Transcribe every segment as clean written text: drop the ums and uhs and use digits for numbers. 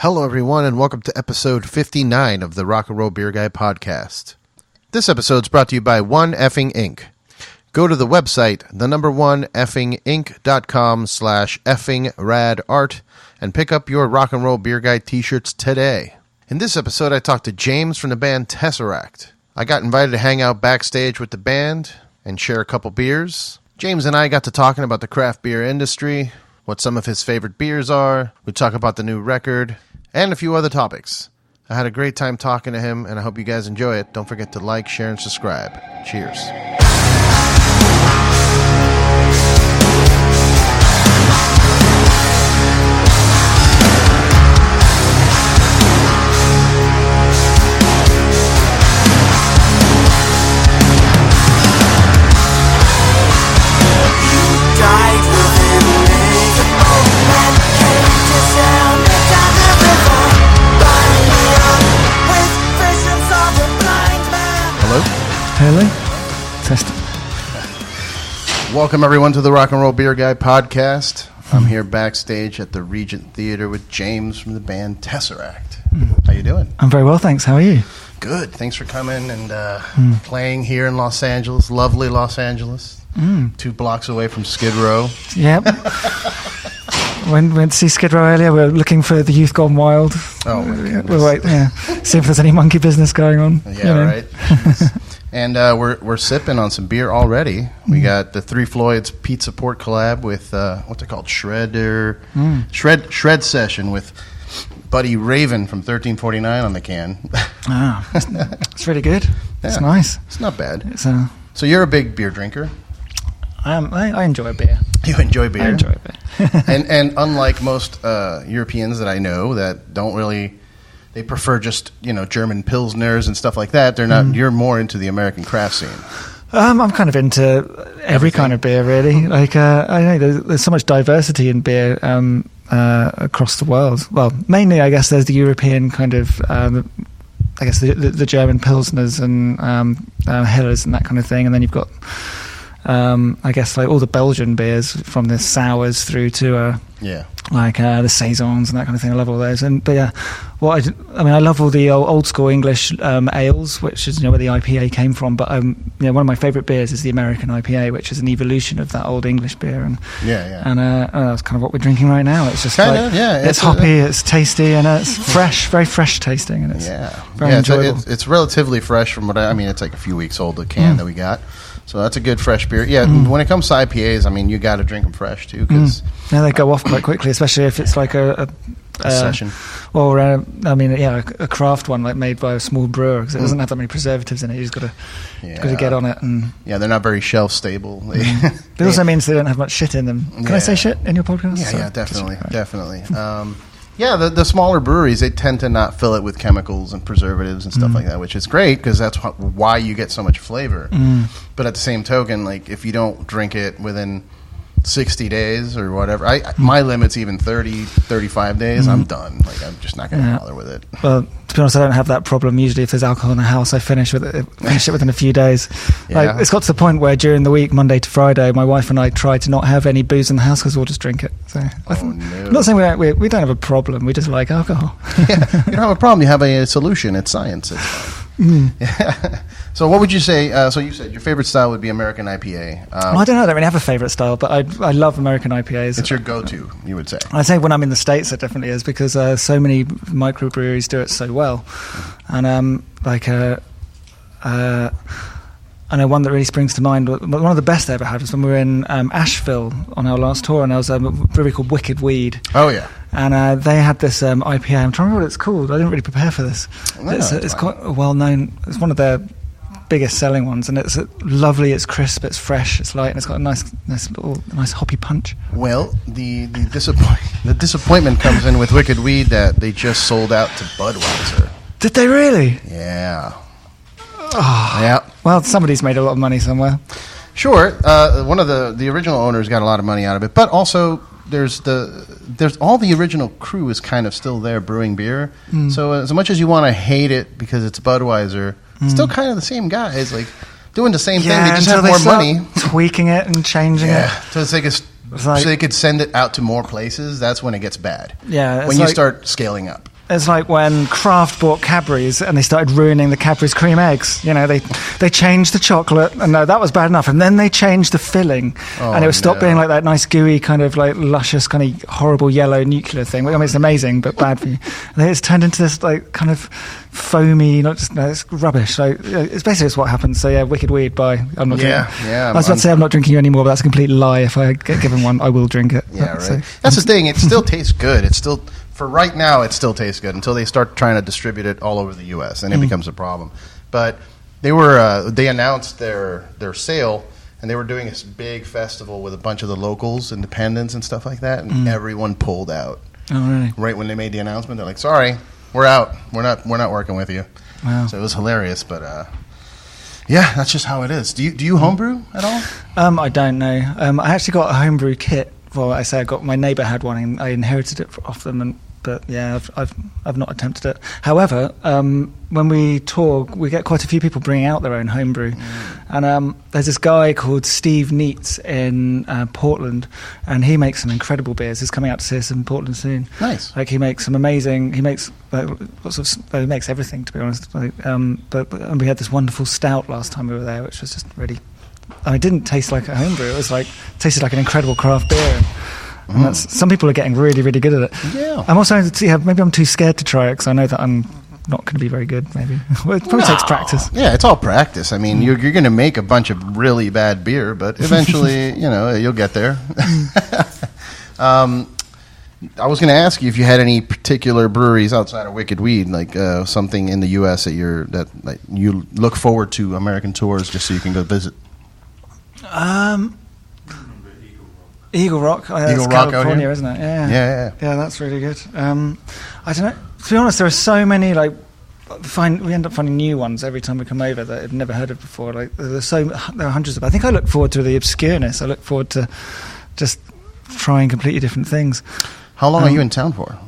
Hello, everyone, and welcome to episode 59 of the Rock and Roll Beer Guy podcast. This episode's brought to you by One Effing Inc. Go to the website, the1effing.com/effing-rad-art, and pick up your Rock and Roll Beer Guy t-shirts today. In this episode, I talked to James from the band Tesseract. I got invited to hang out backstage with the band and share a couple beers. James and I got to talking about the craft beer industry, what some of his favorite beers are. We talk about the new record, and a few other topics. I had a great time talking to him, and I hope you guys enjoy it. Don't forget to like, share, and subscribe. Cheers. Hello. Test. Welcome, everyone, to the Rock and Roll Beer Guy podcast. I'm here backstage at the Regeant Theater with James from the band Tesseract. How you doing? I'm very well, thanks. How are you? Good. Thanks for coming and playing here in Los Angeles, lovely Los Angeles, 2 blocks away from Skid Row. Yep. Went to see Skid Row earlier. We're looking for the Youth Gone Wild. Oh, my goodness. We're waiting, see if there's any monkey business going on. Yeah, right. And we're sipping on some beer already. We got the Three Floyds Pizza Port collab with what's it called, Shredder, Shred Session with Buddy Raven from 1349 on the can. It's really good. Yeah, it's nice. It's not bad. It's So you're a big beer drinker. I enjoy a beer. You enjoy beer. I enjoy a beer. and unlike most Europeans that I know that don't really. They prefer just, German Pilsners and stuff like that. They're not. You're more into the American craft scene. I'm kind of into every kind of beer, really. Like, I know there's so much diversity in beer across the world. Well, mainly, I guess, there's the European kind of, I guess, the German Pilsners and Hellers and that kind of thing. And then you've got, I guess, like all the Belgian beers from the sours through to the saisons and that kind of thing. I love all those. But yeah, I love all the old school English ales, which is where the IPA came from. But one of my favourite beers is the American IPA, which is an evolution of that old English beer. And that's kind of what we're drinking right now. It's just it's hoppy, it's tasty, and it's fresh, very fresh tasting, and it's very enjoyable. It's relatively fresh from what it's like a few weeks old, the can that we got. So that's a good fresh beer. Yeah, when it comes to IPAs, you got to drink them fresh too, because they go off quite quickly, especially if it's like a session, or a craft one like made by a small brewer, because it doesn't have that many preservatives in it. You just got to get on it, and they're not very shelf stable. It also means they don't have much shit in them. Can I say shit in your podcast? Yeah, definitely. The smaller breweries, they tend to not fill it with chemicals and preservatives and stuff like that, which is great because that's why you get so much flavor. But at the same token, like if you don't drink it within 60 days or whatever, my limit's even 30, 35 days, I'm done. Like I'm just not going to bother with it. Well, to be honest, I don't have that problem. Usually if there's alcohol in the house, I finish it within a few days. Like it's got to the point where during the week, Monday to Friday, my wife and I try to not have any booze in the house because we'll just drink it. So I'm not saying we don't have a problem. We just like alcohol. You don't have a problem. You have a solution. It's science. It's fine. So what would you say? So you said your favorite style would be American IPA. I don't know. I don't really have a favorite style, but I love American IPAs. It's your go-to, you would say. I'd say when I'm in the States, it definitely is, because so many microbreweries do it so well. And I know one that really springs to mind. One of the best I ever had was when we were in Asheville on our last tour, and there was a brewery called Wicked Weed. Oh, yeah. And they had this IPA. I'm trying to remember what it's called. I didn't really prepare for this. It's quite a well-known. It's one of their biggest selling ones, and it's lovely. It's crisp. It's fresh. It's light, and it's got a nice hoppy punch. Well, the disappointment comes in with Wicked Weed that they just sold out to Budweiser. Did they really? Yeah. Oh. Yeah. Well, somebody's made a lot of money somewhere. Sure. One of the original owners got a lot of money out of it, but also there's all the original crew is kind of still there brewing beer. So as much as you want to hate it because it's Budweiser, still kind of the same guys, like doing the same thing. They just have more money, tweaking it and changing it. So it's like like, so they could send it out to more places. That's when it gets bad. Yeah, when you start scaling up. It's like when Kraft bought Cadbury's and they started ruining the Cadbury's cream eggs. You know, they changed the chocolate, and no, that was bad enough. And then they changed the filling, and it would stop being like that nice gooey kind of like luscious kind of horrible yellow nuclear thing. I mean, it's amazing, but bad for you. And then it's turned into this like kind of foamy, it's rubbish. Like it's basically what happens. So yeah, wicked weed. Bye. I'm not drinking. Yeah. I was about to say I'm not drinking anymore, but that's a complete lie. If I get given one, I will drink it. Yeah, right. So, that's the thing. It still tastes good. It's still. For right now, it still tastes good until they start trying to distribute it all over the U.S. and it becomes a problem. But they announced their sale, and they were doing this big festival with a bunch of the locals, independents, and stuff like that, and everyone pulled out. Oh, really? Right when they made the announcement, they're like, "Sorry, we're out. We're not working with you." Wow. So it was hilarious, but yeah, that's just how it is. Do you homebrew at all? I don't know. I actually got a homebrew kit. Well, I say my neighbour had one, and I inherited it off them. But yeah, I've not attempted it. However, when we tour, we get quite a few people bringing out their own homebrew, and there's this guy called Steve Neitz in Portland, and he makes some incredible beers. He's coming out to see us in Portland soon. Nice. Like he makes some amazing. He makes he makes everything, to be honest. Like, but we had this wonderful stout last time we were there, which was just really. And it didn't taste like a homebrew. It was tasted like an incredible craft beer. And that's, some people are getting really, really good at it. Yeah. I'm also maybe I'm too scared to try it because I know that I'm not going to be very good. Maybe well, it probably takes practice. Yeah, it's all practice. I mean, you're going to make a bunch of really bad beer, but eventually, you'll get there. I was going to ask you if you had any particular breweries outside of Wicked Weed, like something in the U.S. that you look forward to American tours just so you can go visit. Eagle Rock. Oh, yeah, Eagle Rock, California, isn't it? Yeah, that's really good. I don't know. To be honest, there are so many. Like, we end up finding new ones every time we come over that I've never heard of before. Like, there are hundreds of. I think I look forward to the obscureness. I look forward to just trying completely different things. How long are you in town for?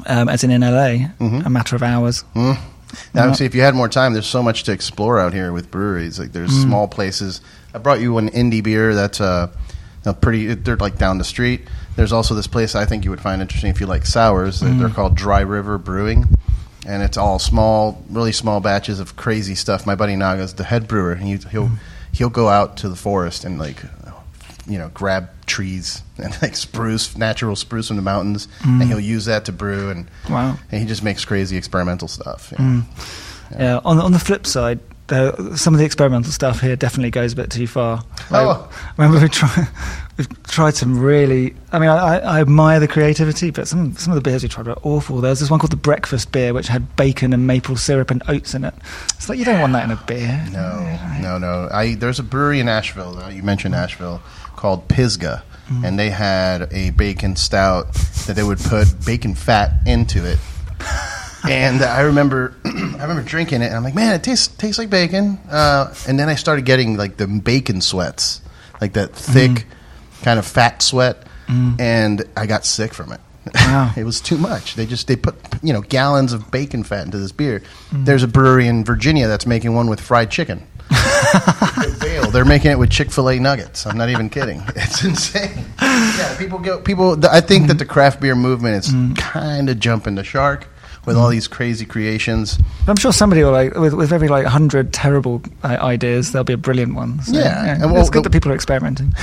As in LA, a matter of hours. Now, obviously, if you had more time, there's so much to explore out here with breweries. Like, there's small places. I brought you an indie beer that's they're like down the street. There's also this place I think you would find interesting if you like sours. They're called Dry River Brewing, and it's all small, really small batches of crazy stuff. My buddy Naga's the head brewer, and he'll go out to the forest and grab trees and like natural spruce from the mountains, and he'll use that to brew. And he just makes crazy experimental stuff. Yeah. On the flip side, some of the experimental stuff here definitely goes a bit too far. I remember we've tried some really. I mean, I admire the creativity, but some of the beers we tried were awful. There was this one called the Breakfast Beer, which had bacon and maple syrup and oats in it. It's like you don't want that in a beer. No. There's a brewery in Asheville. You mentioned Asheville, called Pisgah, and they had a bacon stout that they would put bacon fat into it. And I remember drinking it, and I'm like, man, it tastes like bacon. And then I started getting like the bacon sweats, like that thick kind of fat sweat, and I got sick from it. Wow. It was too much. They put gallons of bacon fat into this beer. There's a brewery in Virginia that's making one with fried chicken. They're making it with Chick-fil-A nuggets. I'm not even kidding. It's insane. Yeah, people. I think that the craft beer movement is kind of jumping the shark with all these crazy creations. I'm sure somebody will with every 100 terrible ideas, there'll be a brilliant one. So, and it's good that people are experimenting.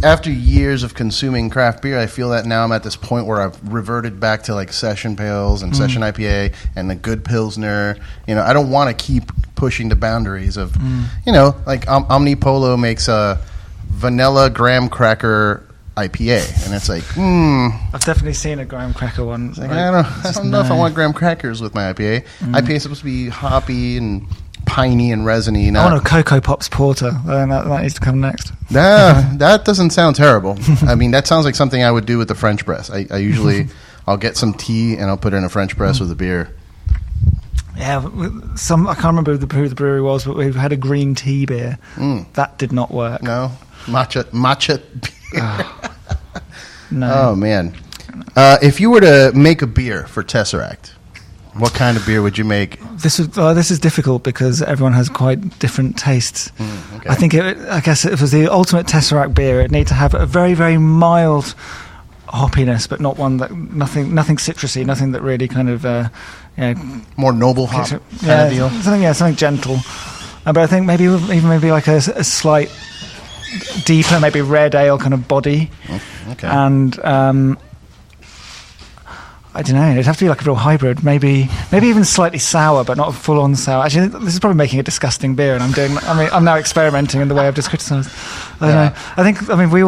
After years of consuming craft beer, I feel that now I'm at this point where I've reverted back to session pales and session IPA and the good Pilsner. I don't want to keep pushing the boundaries of, Omnipolo makes a vanilla graham cracker IPA, and it's like, I've definitely seen a graham cracker one. It's like, I don't know if I want graham crackers with my IPA. IPA is supposed to be hoppy and piney and resiny. I want a Cocoa Pops Porter. That needs to come next. That doesn't sound terrible. I mean, that sounds like something I would do with the French press. I usually, I'll get some tea and I'll put it in a French press with a beer. Yeah, I can't remember who the brewery was, but we've had a green tea beer. That did not work. No? Matcha beer. No. Oh, man. If you were to make a beer for Tesseract, What kind of beer would you make? This is difficult because everyone has quite different tastes. Okay. I guess if it was the ultimate Tesseract beer, it'd need to have a very, very mild hoppiness, but not one that nothing citrusy, nothing that really kind of more noble hop kind of deal. Something gentle. But I think maybe like a slight deeper, maybe red ale kind of body. Okay. And I don't know. It'd have to be like a real hybrid. Maybe even slightly sour, but not full on sour. Actually, this is probably making a disgusting beer, and I'm now experimenting in the way I've just criticised. I don't know. I mean, we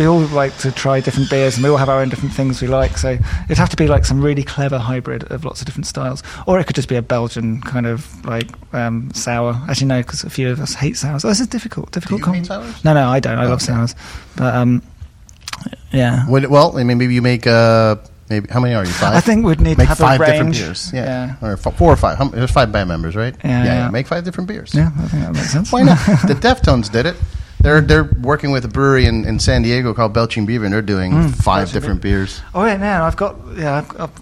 all like to try different beers, and we all have our own different things we like. So it'd have to be like some really clever hybrid of lots of different styles, or it could just be a Belgian kind of like sour. Actually, no, because a few of us hate sours. Oh, this is difficult. Do you hate sours? No, I don't. I love sours, but yeah. Well, I mean, maybe you make. Maybe how many are you? 5? I think we'd need to have 5 a different range. beers. Yeah. Or 4 or 5. There's 5 band members, right? Yeah. Make 5 different beers. Yeah, I think that makes sense. Why not? The Deftones did it. They're working with a brewery in San Diego called Belching Beaver, and they're doing 5 different beers. Oh yeah, now I've bought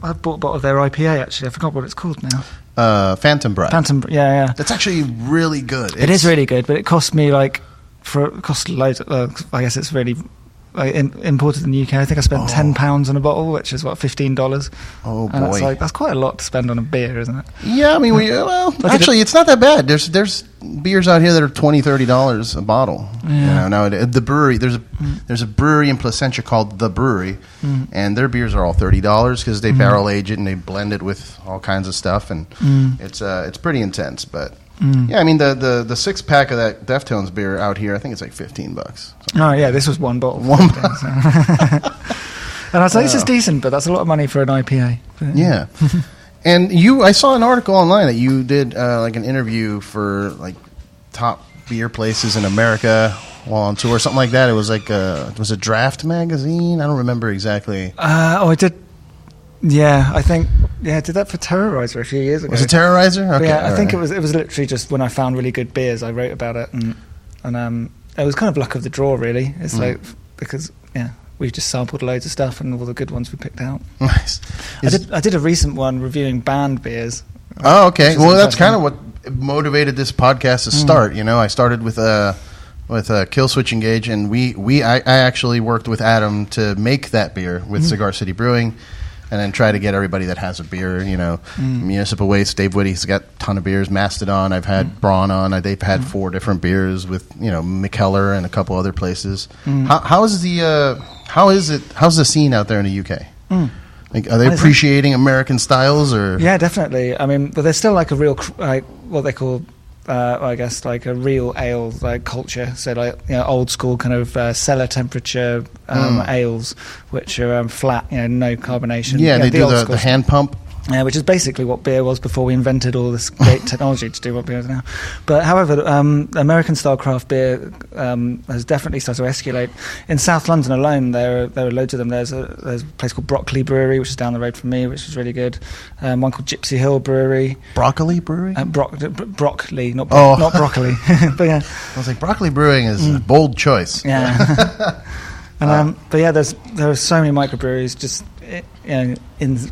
a bottle of their IPA actually. I forgot what it's called now. Phantom Breath. Yeah. That's actually really good. It is really good, but it cost me cost loads. I guess it's really. Imported in the UK. I think I spent £10 on a bottle, which is what, $15. Oh boy, and that's quite a lot to spend on a beer, isn't it? Yeah, I mean, actually, it's not that bad. There's beers out here that are $20-$30 a bottle. Yeah. Now the brewery, there's a brewery in Placentia called The Brewery, and their beers are all $30 because they barrel age it and they blend it with all kinds of stuff, and it's pretty intense, but. Yeah, I mean the 6-pack of that Deftones beer out here, I think it's like $15. Oh yeah, this was one bottle. And I was like, this is decent, but that's a lot of money for an IPA. But, yeah. And I saw an article online that you did like an interview for like top beer places in America while on tour, something like that. It was like it was a Draft magazine. I don't remember exactly. I did. Yeah, I think I did that for Terrorizer a few years ago. Was it Terrorizer? Okay, yeah, I think it was literally just when I found really good beers, I wrote about it, and it was kind of luck of the draw, really. It's like because we just sampled loads of stuff, and all the good ones we picked out. Nice. I did a recent one reviewing band beers. Oh, okay. Well, that's kind of what motivated this podcast to start. I started with Kill Switch Engage, and I actually worked with Adam to make that beer with Cigar City Brewing. And then try to get everybody that has a beer, Municipal Waste, Dave Whitty's got a ton of beers, Mastodon, I've had Braun on, they've had 4 different beers with, McKellar and a couple other places. How's the scene out there in the UK? Like, are they appreciating American styles or? Yeah, definitely. I mean, but there's still like a real, what they call, I guess like a real ale like culture. So like old school kind of cellar temperature ales, which are flat, no carbonation. Yeah, they do the hand pump. Which is basically what beer was before we invented all this great technology to do what beer is now. But however, American-style craft beer has definitely started to escalate. In South London alone, there are loads of them. There's a place called Broccoli Brewery, which is down the road from me, which is really good. One called Gypsy Hill Brewery. Broccoli Brewery? Broccoli, not broccoli. But yeah. I was like, Broccoli Brewing is a bold choice. Yeah. But yeah, there are so many microbreweries just in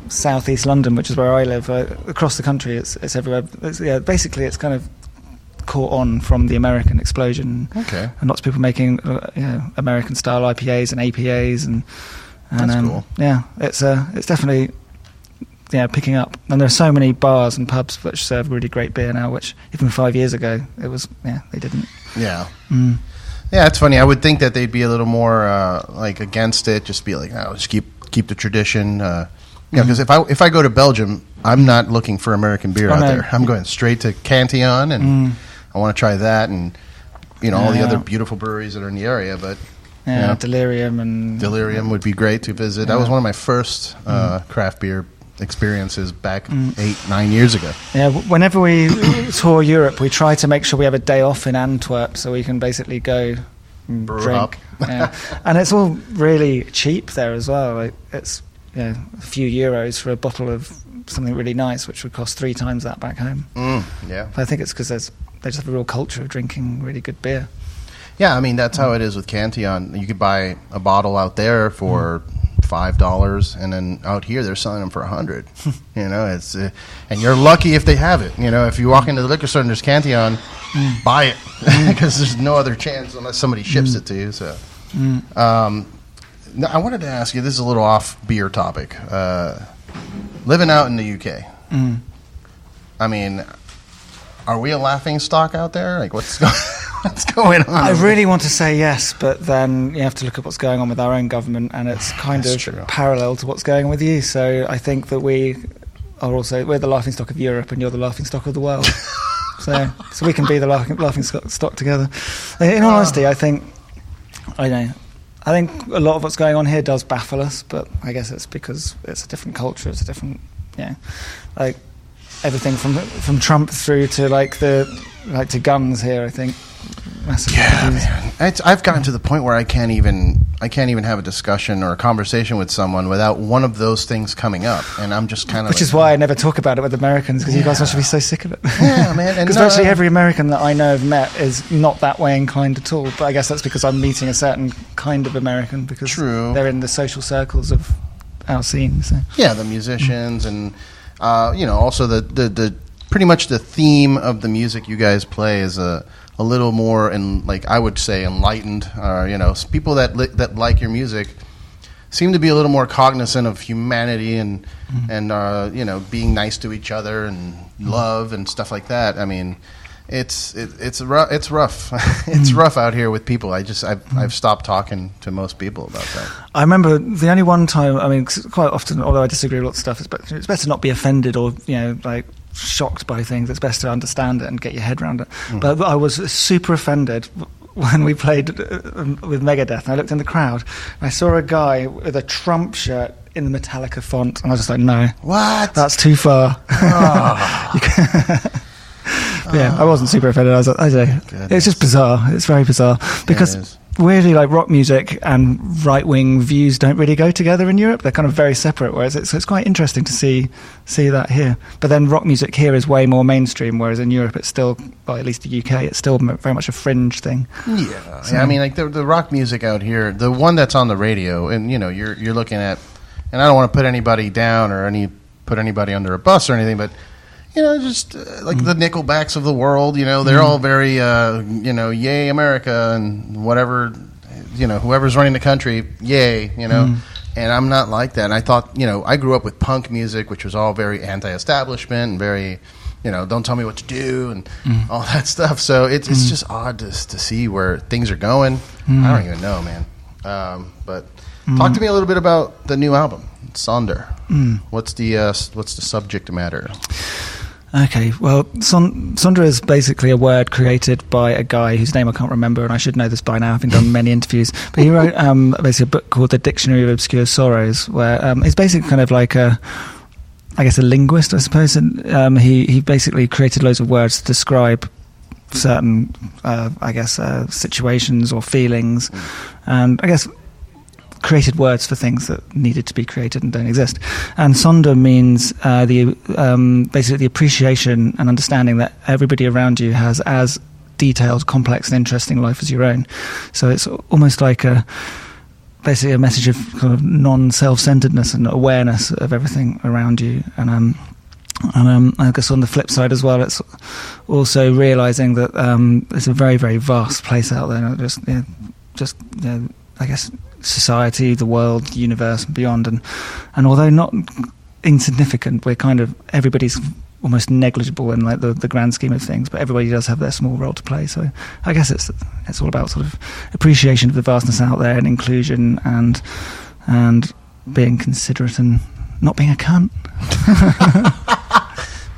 southeast London, which is where I live. Across the country, it's everywhere. Basically, it's kind of caught on from the American explosion. Okay. And lots of people making American style IPAs and APAs and that's cool. Yeah, it's definitely picking up. And there are so many bars and pubs which serve really great beer now, which even 5 years ago they didn't. Yeah. Yeah, it's funny. I would think that they'd be a little more like against it. Just be like, just keep the tradition. Because if I go to Belgium, I'm not looking for American beer out there. I'm going straight to Cantillon, and I want to try that, and all the other beautiful breweries that are in the area. But Delirium would be great to visit. That was one of my first craft beer experiences back 8-9 years ago. Yeah, whenever we tour Europe, we try to make sure we have a day off in Antwerp so we can basically go drink. And it's all really cheap there as well. Like, it's a few euros for a bottle of something really nice, which would cost 3 times that back home. Yeah, but I think it's because they just have a real culture of drinking really good beer. Yeah, I mean that's how it is with Cantillon. You could buy a bottle out there for $5, and then out here they're selling them for $100. It's and you're lucky if they have it. If you walk into the liquor store and there's Cantillon, buy it because there's no other chance unless somebody ships it to you. So, now I wanted to ask you. This is a little off beer topic. Living out in the UK, I mean, are we a laughing stock out there? Like, what's going on? I really want to say yes, but then you have to look at what's going on with our own government, and it's kind of true. Parallel to what's going on with you. So I think that we're the laughing stock of Europe, and you're the laughing stock of the world. so we can be the laughing stock together. In all honesty, I think a lot of what's going on here does baffle us, but I guess it's because it's a different culture. It's a different, like everything from Trump through to to guns here. I think massive. Yeah, man. I've gotten to the point where I can't even have a discussion or a conversation with someone without one of those things coming up, and I'm just kind of. Which is why I never talk about it with Americans, because you guys must be so sick of it. Yeah, man. Because virtually every American that I know have met is not that way inclined at all. But I guess that's because I'm meeting a certain kind of American, because they're in the social circles of our scene. So. Yeah, the musicians and also the pretty much the theme of the music you guys play is a little more, I would say, enlightened. People that like your music seem to be a little more cognizant of humanity and being nice to each other and love and stuff like that. I mean, it's rough. It's rough out here with people. I've stopped talking to most people about that. I remember the only one time. I mean, quite often, although I disagree with lots of stuff, it's better not be offended or shocked by things. It's best to understand it and get your head around it. But I was super offended when we played with Megadeth, and I looked in the crowd and I saw a guy with a Trump shirt in the Metallica font, and I was just like, no, what? That's too far. Yeah, I wasn't super offended. It's just bizarre. It's very bizarre because weirdly, rock music and right-wing views don't really go together in Europe. They're kind of very separate. Whereas it's quite interesting to see that here. But then rock music here is way more mainstream, whereas in Europe it's still, at least the UK, it's still very much a fringe thing. Yeah, so, I mean, the rock music out here, the one that's on the radio, and you're looking at, and I don't want to put anybody down or put anybody under a bus or anything, but. Just like the Nickelbacks of the world, they're all very, yay America and whatever, whoever's running the country, yay, and I'm not like that. And I thought, I grew up with punk music, which was all very anti-establishment and very, don't tell me what to do and all that stuff. So it's just odd to see where things are going. I don't even know, man. But talk to me a little bit about the new album, Sonder. What's the subject matter? Okay, well, Sonder is basically a word created by a guy whose name I can't remember, and I should know this by now, having done many interviews. But he wrote basically a book called The Dictionary of Obscure Sorrows, where he's basically kind of like a linguist, I suppose. And he basically created loads of words to describe certain, situations or feelings, and I guess created words for things that needed to be created and don't exist. And Sonder means basically the appreciation and understanding that everybody around you has as detailed, complex and interesting life as your own. So it's almost like basically a message of kind of non-self-centeredness and awareness of everything around you. And I guess on the flip side as well, it's also realizing that it's a very, very vast place out there. I guess society, the world, the universe, and beyond. And although not insignificant, everybody's almost negligible in the grand scheme of things. But everybody does have their small role to play. So I guess it's all about sort of appreciation of the vastness out there and inclusion and being considerate and not being a cunt.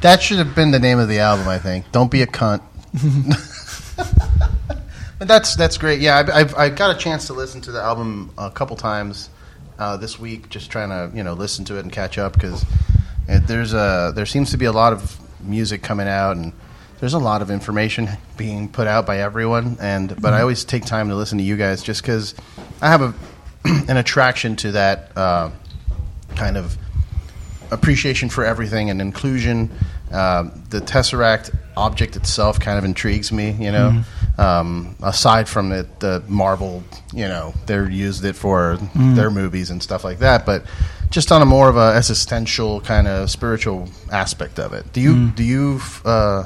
That should have been the name of the album, I think. Don't be a cunt. But that's great. Yeah, I got a chance to listen to the album a couple times this week, just trying to listen to it and catch up, because there seems to be a lot of music coming out, and there's a lot of information being put out by everyone. But I always take time to listen to you guys, just because I have an attraction to that kind of appreciation for everything and inclusion. The Tesseract object itself kind of intrigues me, aside from it, the Marvel, they're used it for their movies and stuff like that, but just on a more of a existential kind of spiritual aspect of it. Do you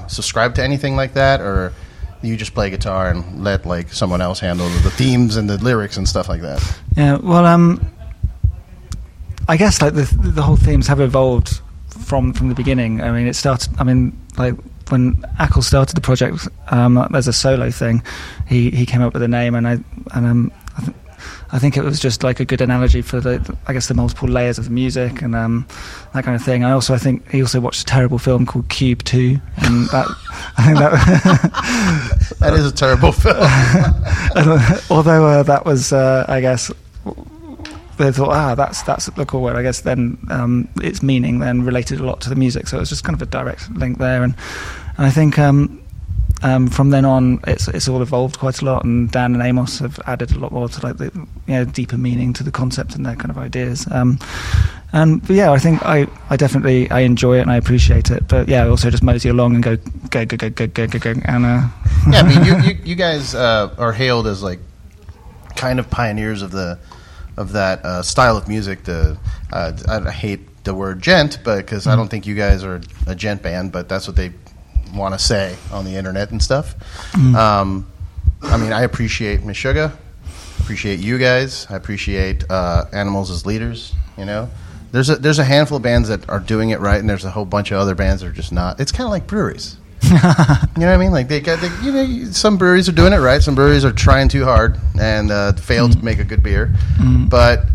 subscribe to anything like that, or do you just play guitar and let like someone else handle the themes and the lyrics and stuff like that? Yeah, well, I guess like the whole themes have evolved from the beginning. I mean, it started. I mean, like when Ackles started the project, there's a solo thing. He came up with a name, and I think it was just like a good analogy for the multiple layers of the music and that kind of thing. I think he also watched a terrible film called Cube 2, and that that is a terrible film. Although that was, I guess, they thought, that's the cool word. I guess then its meaning then related a lot to the music, so it was just kind of a direct link there. And I think from then on, it's all evolved quite a lot, and Dan and Amos have added a lot more to like the deeper meaning to the concept and their kind of ideas. But yeah, I think I definitely enjoy it and I appreciate it. But yeah, I also just mosey along and go. And yeah, I mean, you guys are hailed as like kind of pioneers of that style of music. I hate the word gent, but because I don't think you guys are a gent band, but that's what they want to say on the internet and stuff. I mean, I appreciate Meshuggah, appreciate you guys, I appreciate Animals as leaders. There's a handful of bands that are doing it right, and there's a whole bunch of other bands that are just not. It's kind of like breweries. You know what I mean? Like some breweries are doing it right, some breweries are trying too hard and failed to make a good beer. But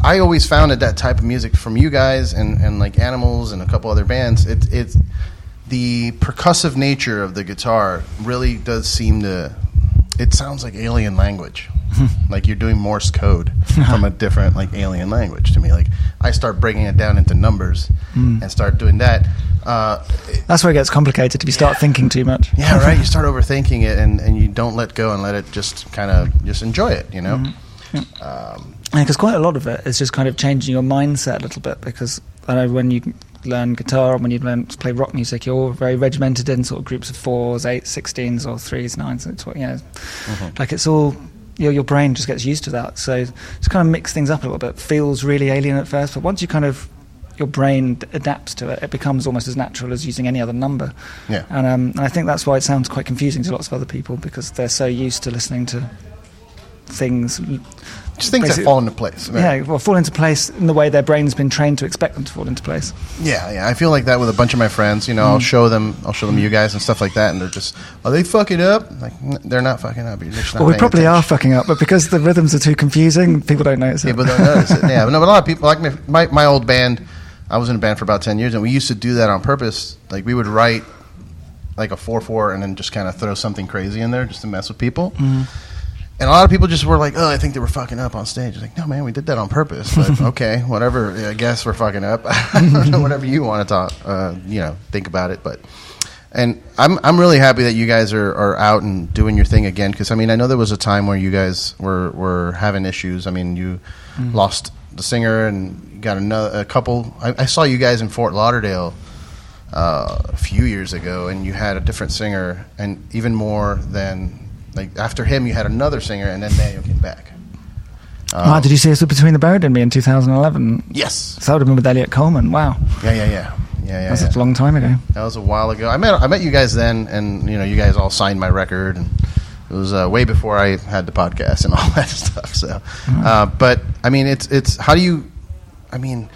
I always found that type of music from you guys and like Animals and a couple other bands, it's the percussive nature of the guitar really does seem to. It sounds like alien language, like you're doing Morse code from a different like alien language to me. Like I start breaking it down into numbers and start doing that. That's where it gets complicated if you start thinking too much. Yeah, right. You start overthinking it and you don't let go and let it just kind of just enjoy it. Because quite a lot of it is just kind of changing your mindset a little bit, because I know when you learn guitar and when you learn to play rock music, you're all very regimented in sort of groups of 4s, 8s, 16s or 3s, 9s. Like it's all your brain just gets used to that, so it's kind of mix things up a little bit. Feels really alien at first, but once you kind of your brain adapts to it, it becomes almost as natural as using any other number. And I think that's why it sounds quite confusing to lots of other people, because they're so used to listening to things that fall into place. Right? Yeah, well, fall into place in the way their brain's been trained to expect them to fall into place. Yeah, I feel like that with a bunch of my friends. I'll show them you guys and stuff like that, and they're just, are they fucking up? Like, they're not fucking up. You're just not we probably are fucking up, but because the rhythms are too confusing, people don't notice it. People don't notice it. Yeah, but a lot of people, like my old band, I was in a band for about 10 years, and we used to do that on purpose. Like, we would write like a 4/4 and then just kind of throw something crazy in there just to mess with people. And a lot of people just were like, I think they were fucking up on stage. Like, no, man, we did that on purpose. But okay, whatever. I guess we're fucking up. I don't know, whatever you want to talk, think about it. And I'm really happy that you guys are out and doing your thing again. Because, I mean, I know there was a time where you guys were having issues. I mean, you lost the singer and got a couple. I saw you guys in Fort Lauderdale a few years ago, and you had a different singer, and even more than... Like, after him, you had another singer, and then Daniel came back. Did you see us with Between the Buried and Me in 2011? Yes. So that would have been with Elliot Coleman. Wow. Yeah. That's a long time ago. That was a while ago. I met you guys then, and, you guys all signed my record, and it was way before I had the podcast and all that stuff. So, but, I mean, it's how do you... I mean,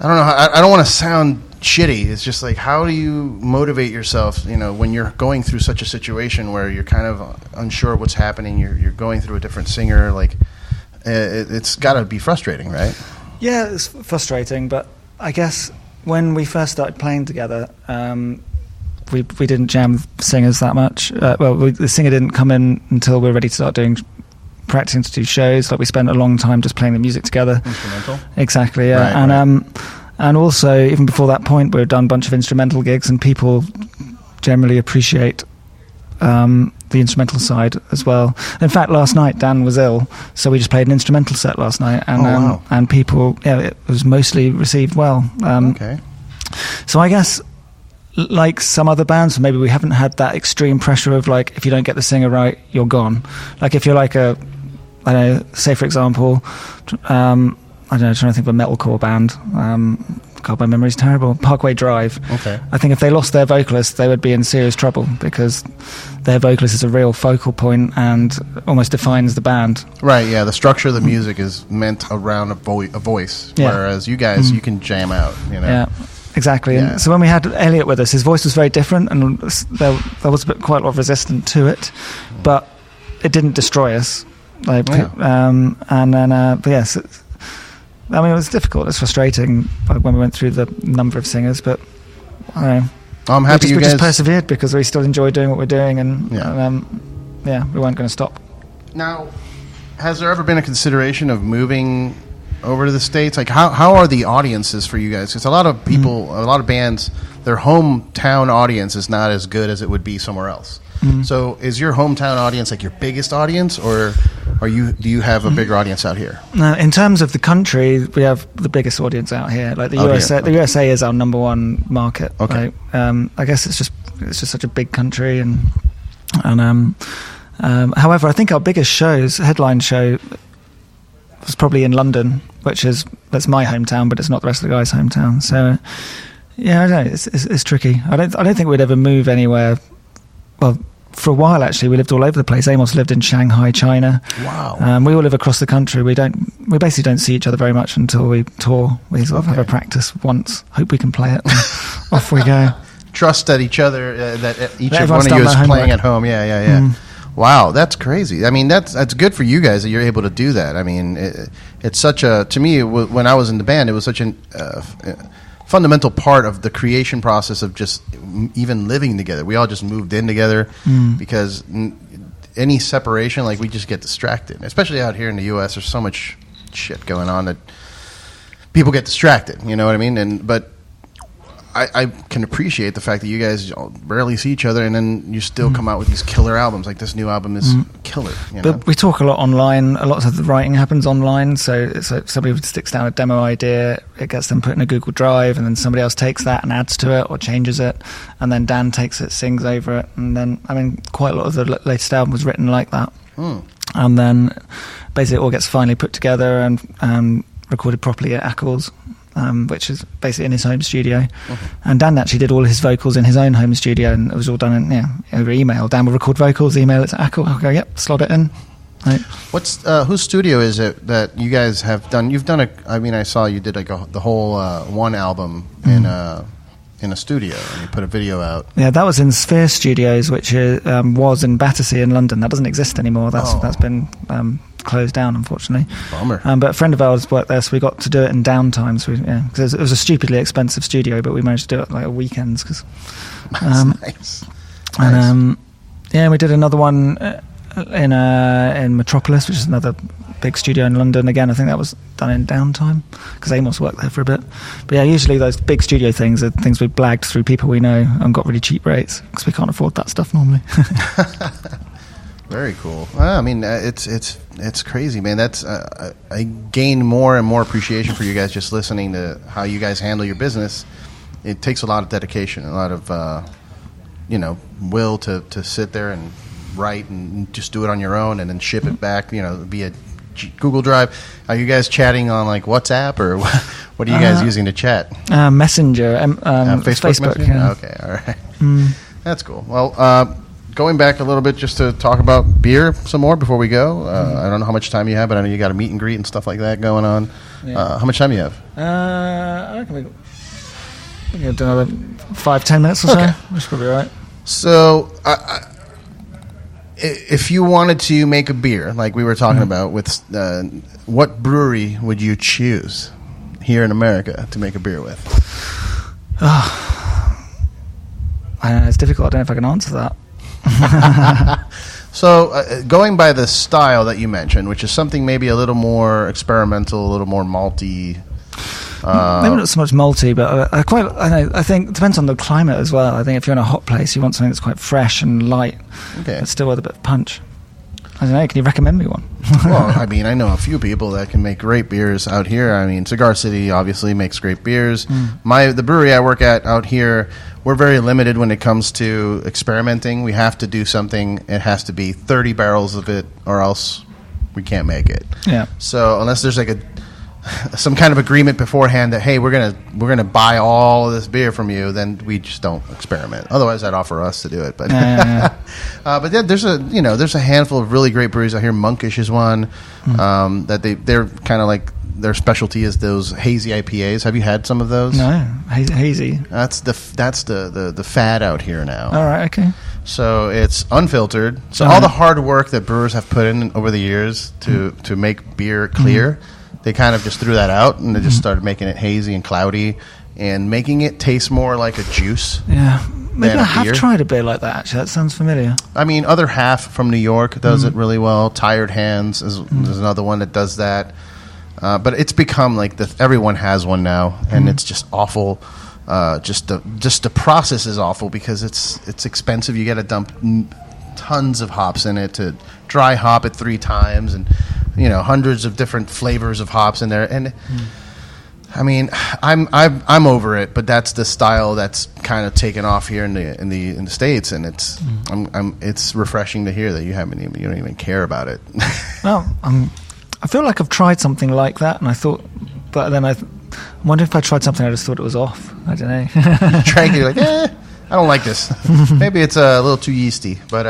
I don't know. I don't want to sound... shitty. It's just like, how do you motivate yourself when you're going through such a situation where you're kind of unsure what's happening, you're going through a different singer, like it's got to be frustrating, right? Yeah, it's frustrating, but I guess when we first started playing together, we didn't jam singers that much. The singer didn't come in until we were ready to start practicing to do shows. Like, we spent a long time just playing the music together. Instrumental? Exactly, yeah. And also, even before that point, we've done a bunch of instrumental gigs, and people generally appreciate the instrumental side as well. In fact, last night, Dan was ill, so we just played an instrumental set last night, and and people, it was mostly received well. Okay. So I guess like some other bands, maybe we haven't had that extreme pressure of like, if you don't get the singer right, you're gone. Like if you're like I don't know, say for example, I don't know, trying to think of a metalcore band. God, my memory's terrible. Parkway Drive. Okay. I think if they lost their vocalist, they would be in serious trouble because their vocalist is a real focal point and almost defines the band. Right, yeah. The structure of the music is meant around a voice, whereas you guys, you can jam out, you know? Yeah, exactly. Yeah. And so when we had Elliot with us, his voice was very different and there was quite a lot of resistance to it, but it didn't destroy us. Like, but yes, I mean, it was difficult. It was frustrating when we went through the number of singers, but I'm happy we you guys just persevered because we still enjoy doing what we're doing, and we weren't going to stop. Now, has there ever been a consideration of moving over to the States? Like, how are the audiences for you guys? Because a lot of people, a lot of bands, their hometown audience is not as good as it would be somewhere else. So is your hometown audience like your biggest audience, or do you have a bigger audience out here? In terms of the country, we have the biggest audience out here. Like the USA, yeah. The USA is our number one market. Okay. Like, I guess it's just such a big country, and however, I think our biggest headline show was probably in London, that's my hometown, but it's not the rest of the guys' hometown. So yeah, I don't know. It's tricky. I don't think we'd ever move anywhere. Well, for a while actually, we lived all over the place. Amos lived in Shanghai, China. Wow. We all live across the country. We basically don't see each other very much until we tour. We sort of have a practice once. Hope we can play it. Off we go. Trust that each other, that each one of you is playing at home. Yeah. Wow, that's crazy. I mean, that's good for you guys that you're able to do that. I mean, it's such a, to me, when I was in the band, it was such a fundamental part of the creation process of just even living together. We all just moved in together because any separation, like, we just get distracted. Especially out here in the U.S., there's so much shit going on that people get distracted. You know what I mean? But I can appreciate the fact that you guys rarely see each other, and then you still come out with these killer albums. Like, this new album is killer. You know? But we talk a lot online. A lot of the writing happens online. So it's like somebody sticks down a demo idea, it gets them put in a Google Drive, and then somebody else takes that and adds to it or changes it, and then Dan takes it, sings over it, and then, I mean, quite a lot of the latest album was written like that. And then basically it all gets finally put together and recorded properly at Ackles. Which is basically in his home studio. And Dan actually did all his vocals in his own home studio, and it was all done over email. Dan will record vocals, email it to Ackle. I'll go, slot it in. Right. Whose studio is it that you guys have done? You've done I saw you did like the whole one album in a studio, and you put a video out. Yeah, that was in Sphere Studios, which was in Battersea in London. That doesn't exist anymore. That's been closed down, unfortunately. Bummer. But a friend of ours worked there, so we got to do it in downtime. So because it was a stupidly expensive studio, but we managed to do it like weekends. Cause, nice. And we did another one in Metropolis, which is another big studio in London. Again, I think that was done in downtime because Amos worked there for a bit. But yeah, usually those big studio things are things we blagged through people we know and got really cheap rates because we can't afford that stuff normally. Very cool. I mean, it's crazy, man. That's I gain more and more appreciation for you guys just listening to how you guys handle your business. It takes a lot of dedication, a lot of will to sit there and write and just do it on your own and then ship it back. Via Google Drive. Are you guys chatting on like WhatsApp, or what are you guys using to chat? Messenger, Facebook. Messenger? Yeah. Okay, all right. That's cool. Well. Going back a little bit just to talk about beer some more before we go. I don't know how much time you have, but I know you got a meet and greet and stuff like that going on. Yeah. How much time do you have? I reckon we can do another 5-10 minutes or so. Okay. Which should be all right. So, if you wanted to make a beer, like we were talking about, with what brewery would you choose here in America to make a beer with? I don't know, it's difficult. I don't know if I can answer that. So going by the style that you mentioned, which is something maybe a little more experimental, a little more malty. Maybe not so much malty, but I think it depends on the climate as well. I think if you're in a hot place, you want something that's quite fresh and light, but still with a bit of punch. I don't know. Can you recommend me one? Well, I mean, I know a few people that can make great beers out here. I mean, Cigar City obviously makes great beers. The brewery I work at out here, we're very limited when it comes to experimenting. We have to do something. It has to be 30 barrels of it, or else we can't make it. Yeah. So unless there's like some kind of agreement beforehand that, hey, we're gonna buy all of this beer from you, then we just don't experiment. Otherwise, I'd offer us to do it. But but then there's a handful of really great breweries out here. Monkish is one that they're kind of like, their specialty is those hazy IPAs. Have you had some of those? No, hazy. That's the fad out here now. All right, okay. So it's unfiltered. So all the hard work that brewers have put in over the years to make beer clear. They kind of just threw that out, and they just started making it hazy and cloudy and making it taste more like a juice. Yeah. Maybe I have tried a beer like that, actually. That sounds familiar. I mean, Other Half from New York does it really well. Tired Hands is another one that does that. But it's become like everyone has one now, and it's just awful. Just the process is awful because it's expensive. You got to dump tons of hops in it, to dry hop it 3 times, and hundreds of different flavors of hops in there. And I mean, I'm over it, but that's the style that's kind of taken off here in the States, and it's refreshing to hear that you don't even care about it. Well, I feel like I've tried something like that, and I thought, but then I wonder if I tried something I just thought it was off. I don't know. You try, you're like, I don't like this. Maybe it's a little too yeasty, but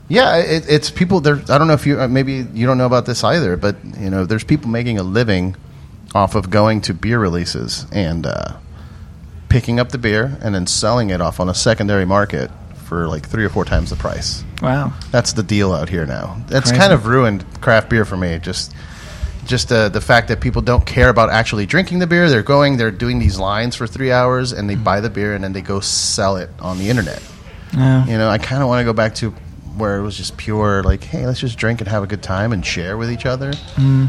yeah, it's people there. I don't know if maybe you don't know about this either, but there's people making a living off of going to beer releases and picking up the beer and then selling it off on a secondary market for like 3 or 4 times the price. Wow, that's the deal out here now. That's crazy. Kind of ruined craft beer for me. Just the fact that people don't care about actually drinking the beer. They're doing these lines for 3 hours, and they buy the beer and then they go sell it on the internet. Yeah. I kind of want to go back to where it was just pure, like, hey, let's just drink and have a good time and share with each other.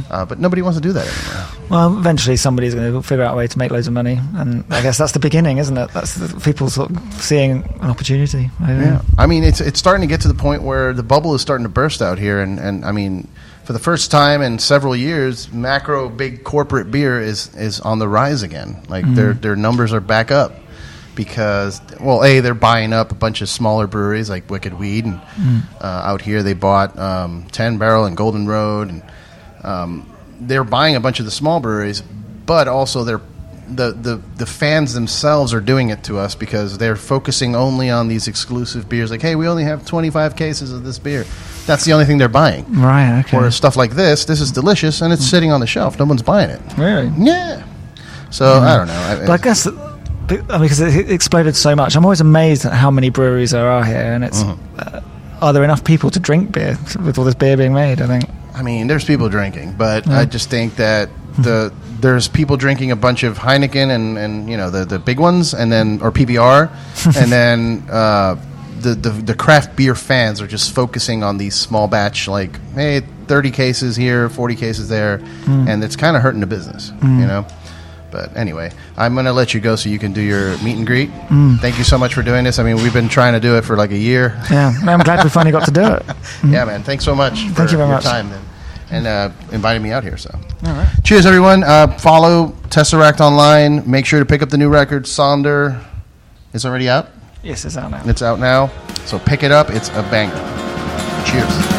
But nobody wants to do that anymore. Well, eventually somebody's going to figure out a way to make loads of money, and I guess that's the beginning, isn't it? That's people sort of seeing an opportunity. I mean, it's starting to get to the point where the bubble is starting to burst out here, and I mean, for the first time in several years, macro big corporate beer is on the rise again. Like their numbers are back up. Because, well, they're buying up a bunch of smaller breweries like Wicked Weed, and out here they bought 10 Barrel and Golden Road, and they're buying a bunch of the small breweries, but also the fans themselves are doing it to us because they're focusing only on these exclusive beers. Like, hey, we only have 25 cases of this beer. That's the only thing they're buying. Right, okay. Or stuff like this is delicious, and it's sitting on the shelf. No one's buying it. Really? Yeah. So, I don't know. But I guess... because it exploded so much. I'm always amazed at how many breweries there are here, and it's are there enough people to drink beer with all this beer being made? I think. I mean, there's people drinking, but I just think that there's people drinking a bunch of Heineken and the big ones, and then or PBR, and then the craft beer fans are just focusing on these small batch, like, hey, 30 cases here, 40 cases there, and it's kind of hurting the business, But anyway, I'm going to let you go so you can do your meet and greet. Thank you so much for doing this. I mean, we've been trying to do it for like a year. Yeah, I'm glad we finally got to do it. Yeah, man. Thanks so much for your time and inviting me out here. So, all right. Cheers, everyone. Follow Tesseract online. Make sure to pick up the new record, Sonder. It's already out? Yes, it's out now. It's out now. So pick it up. It's a banger. Cheers.